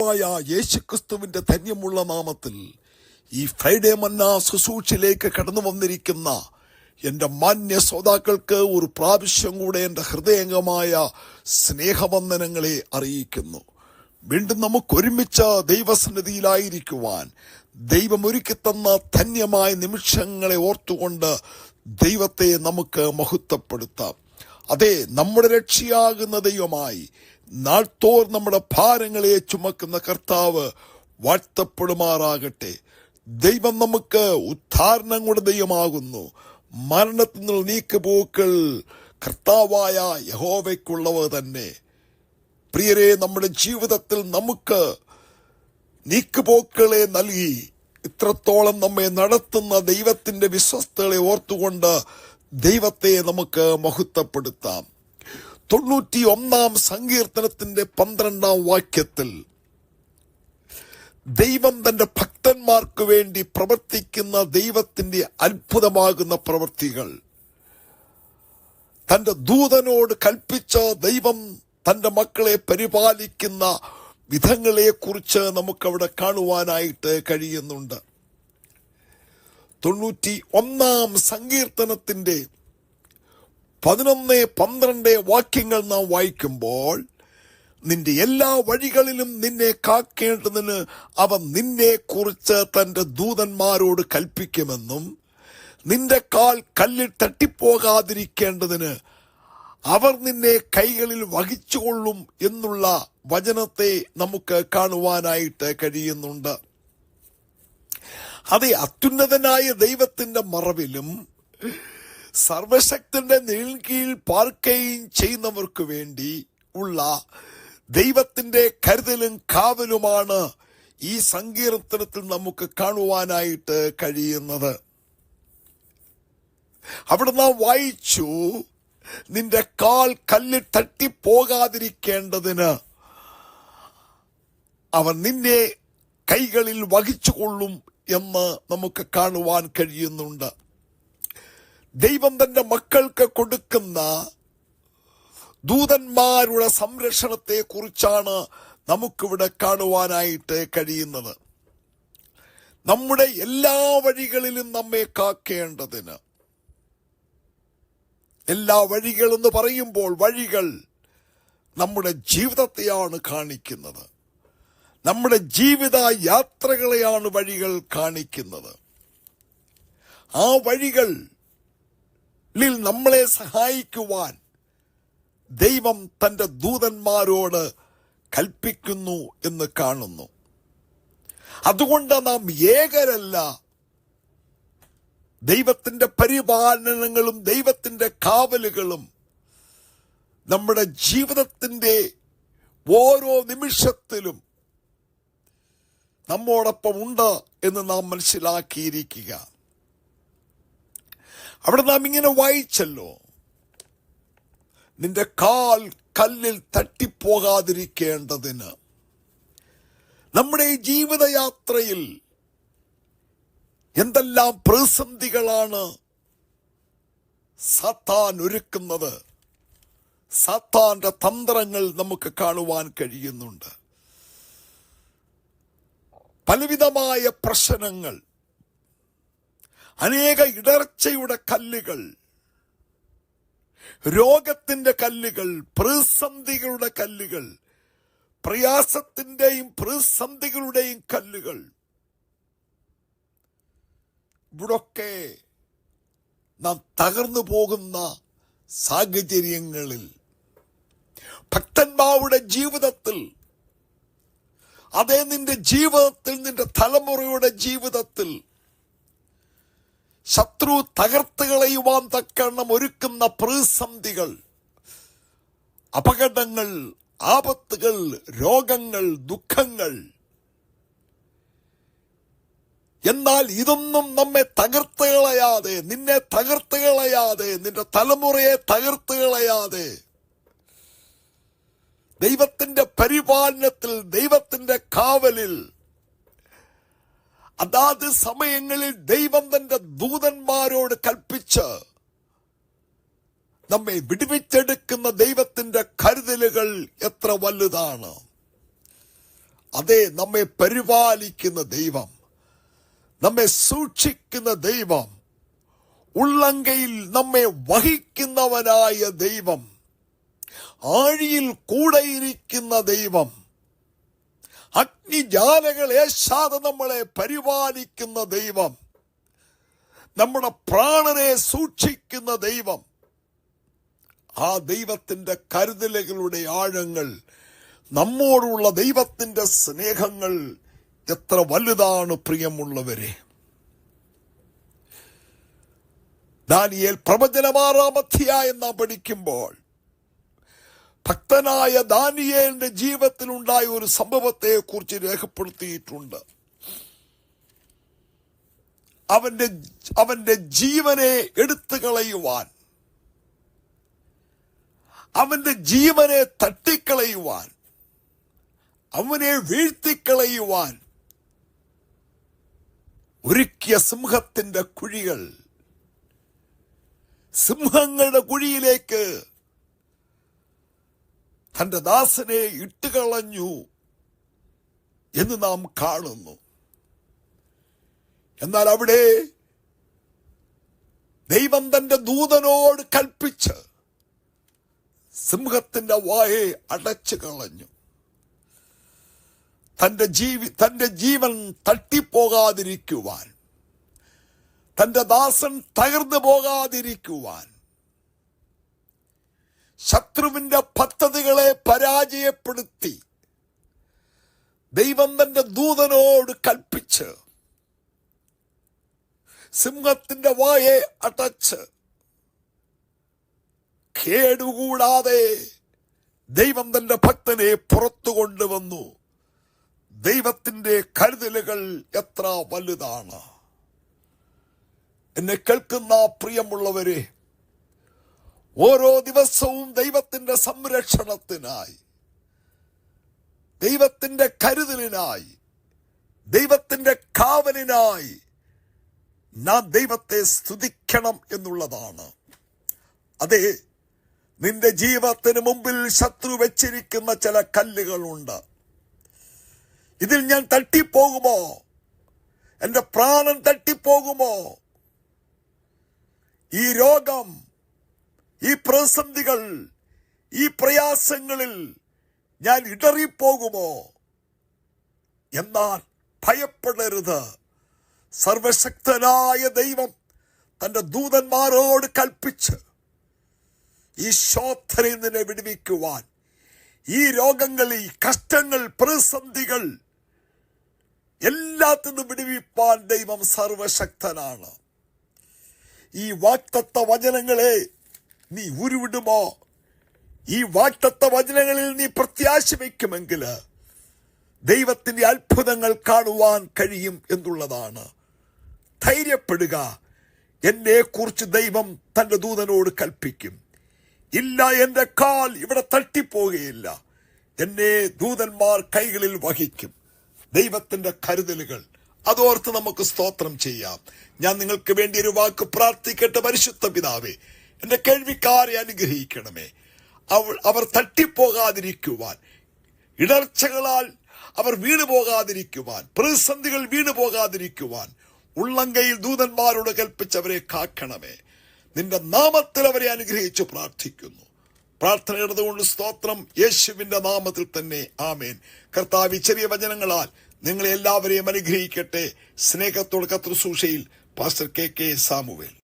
യേശുക്രിസ്തുവിന്റെ ധന്യമുള്ള നാമത്തിൽ ഈ ഫ്രൈഡേ മന്ന ശുശ്രൂഷയിലേക്ക് കടന്നു വന്നിരിക്കുന്ന എൻ്റെ മാന്യ ശ്രോതാക്കൾക്ക് ഒരു പ്രാവശ്യം കൂടെ എൻ്റെ ഹൃദയംഗമായ സ്നേഹവന്ദനങ്ങളെ അറിയിക്കുന്നു. വീണ്ടും നമുക്കൊരുമിച്ച് ദൈവസന്നിധിയിലായിരിക്കുവാൻ ദൈവം ഒരുക്കി തന്ന ധന്യമായ നിമിഷങ്ങളെ ഓർത്തുകൊണ്ട് ദൈവത്തെ നമുക്ക് മഹത്വപ്പെടുത്താം. അതെ, നമ്മുടെ രക്ഷയാകുന്ന ദൈവമായി നാൾത്തോർ നമ്മുടെ ഭാരങ്ങളെ ചുമക്കുന്ന കർത്താവ് വാഴ്ത്തപ്പെടുമാറാകട്ടെ. ദൈവം നമുക്ക് ഉദ്ധാരണങ്ങളുടെ ദൈവമാകുന്നു. മരണത്തിൽ നിന്നുള്ള നീക്കുപോക്കൾ കർത്താവായ യഹോവയ്ക്കുള്ളവ തന്നെ. പ്രിയരെ, നമ്മുടെ ജീവിതത്തിൽ നമുക്ക് നീക്കുപോക്കളെ നൽകി ഇത്രത്തോളം നമ്മെ നടത്തുന്ന ദൈവത്തിന്റെ വിശ്വസ്തകളെ ഓർത്തുകൊണ്ട് ദൈവത്തെ നമുക്ക് മഹത്വപ്പെടുത്താം. 91 സങ്കീർത്തനത്തിന്റെ 12 വാക്യത്തിൽ ദൈവം തന്റെ ഭക്തന്മാർക്ക് വേണ്ടി പ്രവർത്തിക്കുന്ന ദൈവത്തിന്റെ അത്ഭുതമാകുന്ന പ്രവൃത്തികൾ, തന്റെ ദൂതനോട് കൽപ്പിച്ച ദൈവം തന്റെ മക്കളെ പരിപാലിക്കുന്ന വിധങ്ങളെ കുറിച്ച് നമുക്കവിടെ കാണുവാനായിട്ട് കഴിയുന്നുണ്ട്. 91 സങ്കീർത്തനത്തിന്റെ 11, 12 വാക്യങ്ങൾ നാം വായിക്കുമ്പോൾ, നിന്റെ എല്ലാ വഴികളിലും നിന്നെ കാക്കേണ്ടതിന് അവൻ നിന്നെ കുറിച്ച് തന്റെ ദൂതന്മാരോട് കൽപ്പിക്കുമെന്നും നിന്റെ കാൽ കല്ലിൽ തട്ടിപ്പോകാതിരിക്കേണ്ടതിന് അവർ നിന്നെ കൈകളിൽ വഹിച്ചുകൊള്ളും എന്നുള്ള വചനത്തെ നമുക്ക് കാണുവാനായിട്ട് കഴിയുന്നുണ്ട്. അതെ, അത്യുന്നതനായ ദൈവത്തിന്റെ മറവിലും സർവശക്തന്റെ നിഴൽക്കീഴിൽ പാർക്കുകയും ചെയ്യുന്നവർക്ക് വേണ്ടി ഉള്ള ദൈവത്തിന്റെ കരുതലും കാവലുമാണ് ഈ സങ്കീർത്തനത്തിൽ നമുക്ക് കാണുവാനായിട്ട് കഴിയുന്നത്. അവിടെ നാം വായിച്ചു, നിന്റെ കാൽ കല്ലിൽ തട്ടിപ്പോകാതിരിക്കേണ്ടതിന് അവൻ നിന്നെ കൈകളിൽ വഹിച്ചുകൊള്ളും എന്ന് നമുക്ക് കാണുവാൻ കഴിയുന്നുണ്ട്. ദൈവം തന്റെ മക്കൾക്ക് കൊടുക്കുന്ന ദൂതന്മാരുടെ സംരക്ഷണത്തെ കുറിച്ചാണ് നമുക്കിവിടെ കാണുവാനായിട്ട് കഴിയുന്നത്. നമ്മുടെ എല്ലാ വഴികളിലും നമ്മെ കാക്കേണ്ടതിന്, എല്ലാ വഴികളെന്ന് പറയുമ്പോൾ വഴികൾ നമ്മുടെ ജീവിതത്തെയാണ് കാണിക്കുന്നത്. നമ്മുടെ ജീവിത യാത്രകളെയാണ് വഴികൾ കാണിക്കുന്നത്. ആ വഴികളിൽ നമ്മളെ സഹായിക്കുവാൻ ദൈവം തന്റെ ദൂതന്മാരോട് കൽപ്പിക്കുന്നു എന്ന് കാണുന്നു. അതുകൊണ്ട് നാം ഏകരല്ല. ദൈവത്തിന്റെ പരിപാലനങ്ങളും ദൈവത്തിന്റെ കാവലുകളും നമ്മുടെ ജീവിതത്തിന്റെ ഓരോ നിമിഷത്തിലും നമ്മോടൊപ്പം ഉണ്ട് എന്ന് നാം മനസ്സിലാക്കിയിരിക്കുക. അവിടെ നാം ഇങ്ങനെ വായിച്ചല്ലോ, നിന്റെ കാൽ കല്ലിൽ തട്ടിപ്പോകാതിരിക്കേണ്ടതിന്. നമ്മുടെ ഈ ജീവിതയാത്രയിൽ എന്തെല്ലാം പ്രതിസന്ധികളാണ് സാത്താൻ ഒരുക്കുന്നത്. സാത്താന്റെ തന്ത്രങ്ങൾ നമുക്ക് കാണുവാൻ കഴിയുന്നുണ്ട്. പലവിധമായ പ്രശ്നങ്ങൾ, അനേക ഇടർച്ചയുടെ കല്ലുകൾ, രോഗത്തിന്റെ കല്ലുകൾ, പ്രതിസന്ധികളുടെ കല്ലുകൾ, പ്രയാസത്തിന്റെയും പ്രതിസന്ധികളുടെയും കല്ലുകൾ, ഇവിടൊക്കെ നാം തകർന്നു പോകുന്ന സാഹചര്യങ്ങളിൽ ഭക്തന്മാരുടെ ജീവിതത്തിൽ, അതേ നിന്റെ ജീവിതത്തിൽ, നിന്റെ തലമുറയുടെ ജീവിതത്തിൽ ശത്രു തകർത്ത് കളയുവാൻ തക്കവണ്ണം ഒരുക്കുന്ന പ്രതിസന്ധികൾ, അപകടങ്ങൾ, ആപത്തുകൾ, രോഗങ്ങൾ, ദുഃഖങ്ങൾ, എന്നാൽ ഇതൊന്നും നമ്മെ തകർത്ത് കളയാതെ, നിന്നെ തകർത്ത് കളയാതെ, നിന്റെ തലമുറയെ തകർത്ത് കളയാതെ, ദൈവത്തിന്റെ പരിപാലനത്തിൽ, ദൈവത്തിന്റെ കാവലിൽ, അതാത് സമയങ്ങളിൽ ദൈവം തന്റെ ദൂതന്മാരോട് കൽപ്പിച്ച് നമ്മെ വിടുവിച്ചെടുക്കുന്ന ദൈവത്തിന്റെ കരുതലുകൾ എത്ര വലുതാണ്. അതേ, നമ്മെ പരിപാലിക്കുന്ന ദൈവം, നമ്മെ സൂക്ഷിക്കുന്ന ദൈവം, ഉള്ളങ്കയിൽ നമ്മെ വഹിക്കുന്നവനായ ദൈവം, ആഴിയിൽ കൂടെയിരിക്കുന്ന ദൈവം, അഗ്നിജാലകൾ ഏശാതെ നമ്മളെ പരിപാലിക്കുന്ന ദൈവം, നമ്മുടെ പ്രാണനെ സൂക്ഷിക്കുന്ന ദൈവം, ആ ദൈവത്തിന്റെ കരുതലുകളുടെ ആഴങ്ങൾ, നമ്മോടുള്ള ദൈവത്തിന്റെ സ്നേഹങ്ങൾ എത്ര വലുതാണ് പ്രിയമുള്ളവരെ. ദാനിയേൽ പ്രവചനം 6-ാം അധ്യായം നാം പഠിക്കുമ്പോൾ ഭക്തനായ ദാനിയേലിന്റെ ജീവിതത്തിൽ ഉണ്ടായ ഒരു സംഭവത്തെ കുറിച്ച് രേഖപ്പെടുത്തിയിട്ടുണ്ട്. അവന്റെ ജീവനെ എടുത്തു കളയുവാൻ, അവന്റെ ജീവനെ തട്ടിക്കളയുവാൻ, അവനെ വീഴ്ത്തിക്കളയുവാൻ ഒരുക്കിയ സിംഹത്തിന്റെ കുഴികൾ, സിംഹങ്ങളുടെ കുഴിയിലേക്ക് തന്റെ ദാസനെ ഇട്ടുകളഞ്ഞു എന്ന് നാം കാണുന്നു. എന്നാൽ അവിടെ ദൈവം തന്റെ ദൂതനോട് കൽപ്പിച്ച് സിംഹത്തിന്റെ വായെ അടച്ചു കളഞ്ഞു. തന്റെ ജീവൻ തട്ടിപ്പോകാതിരിക്കുവാൻ, തന്റെ ദാസൻ തകർന്നു പോകാതിരിക്കുവാൻ, ശത്രുവിന്റെ പദ്ധതികളെ പരാജയപ്പെടുത്തി ദൈവം തന്റെ ദൂതനോട് കൽപ്പിച്ച് സിംഹത്തിന്റെ വായെ അടച്ച് കേടുകൂടാതെ ദൈവം തന്റെ ഭക്തനെ പുറത്തു കൊണ്ടുവന്നു. ദൈവത്തിന്റെ കരുതലുകൾ എത്ര വലുതാണ്. എന്നെ കേൾക്കുന്ന പ്രിയമുള്ളവരെ, ഓരോ ദിവസവും ദൈവത്തിന്റെ സംരക്ഷണത്തിനായി, ദൈവത്തിന്റെ കരുതലിനായി, ദൈവത്തിന്റെ കാവലിനായി നാം ദൈവത്തെ സ്തുതിക്കണം എന്നുള്ളതാണ്. അതെ, നിന്റെ ജീവിതത്തിന് മുമ്പിൽ ശത്രു വെച്ചിരിക്കുന്ന ചില കല്ലുകളുണ്ട്. ഇതിൽ ഞാൻ തട്ടിപ്പോകുമോ? എന്റെ പ്രാണൻ തട്ടിപ്പോകുമോ? ഈ രോഗം, ഈ പ്രതിസന്ധികൾ, ഈ പ്രയാസങ്ങളിൽ ഞാൻ ഇടറിപ്പോകുമോ? എന്നാൽ ഭയപ്പെടരുത്. സർവശക്തനായ ദൈവം തന്റെ ദൂതന്മാരോട് കൽപ്പിച്ച് ഈ ശോധനയിൽ നിന്നെ വിടുവിക്കുവാൻ, ഈ രോഗങ്ങൾ, ഈ കഷ്ടങ്ങൾ, പ്രതിസന്ധികൾ എല്ലാത്തിനും വിടുവിപ്പാൻ ദൈവം സർവശക്തനാണ്. ഈ വാഗ്ദത്ത വചനങ്ങളെ നീ ഉരുവിടുമോ? ഈ വാഗ്ദത്ത വചനങ്ങളിൽ നീ പ്രത്യാശ വയ്ക്കുമെങ്കിൽ ദൈവത്തിന്റെ അത്ഭുതങ്ങൾ കാണുവാൻ കഴിയും എന്നുള്ളതാണ്. ധൈര്യപ്പെടുക. എന്നെ കുറിച്ച് ദൈവം തന്റെ ദൂതനോട് കൽപ്പിക്കും. ഇല്ല, എന്റെ കാൽ ഇവിടെ തട്ടിപ്പോകുകയില്ല. എന്നെ ദൂതന്മാർ കൈകളിൽ വഹിക്കും. ദൈവത്തിന്റെ കരുതലുകൾ അതോർത്ത് നമുക്ക് സ്തോത്രം ചെയ്യാം. ഞാൻ നിങ്ങൾക്ക് വേണ്ടി ഒരു വാക്ക് പ്രാർത്ഥിക്കട്ടെ. പരിശുദ്ധ പിതാവേ, എന്റെ കേൾവിക്കാരെ അനുഗ്രഹിക്കണമേ. അവർ തട്ടിപ്പോകാതിരിക്കുവാൻ, ഇടർച്ചകളാൽ അവർ വീണു പോകാതിരിക്കുവാൻ, പ്രതിസന്ധികൾ വീണു പോകാതിരിക്കുവാൻ ഉള്ളങ്കയിൽ ദൂതന്മാരോട് കൽപ്പിച്ചവരെ കാക്കണമേ. നിന്റെ നാമത്തിൽ അവരെ അനുഗ്രഹിച്ചു പ്രാർത്ഥിക്കുന്നു. പ്രാർത്ഥന എടുത്തുകൊണ്ട് സ്തോത്രം. യേശുവിന്റെ നാമത്തിൽ തന്നെ ആമേൻ. കർത്താവ് ചെറിയ വചനങ്ങളാൽ നിങ്ങളെ എല്ലാവരെയും അനുഗ്രഹിക്കട്ടെ. സ്നേഹത്തോട് കർത്തൃ ശുശ്രൂഷയിൽ പാസ്റ്റർ കെ സാമുവേൽ.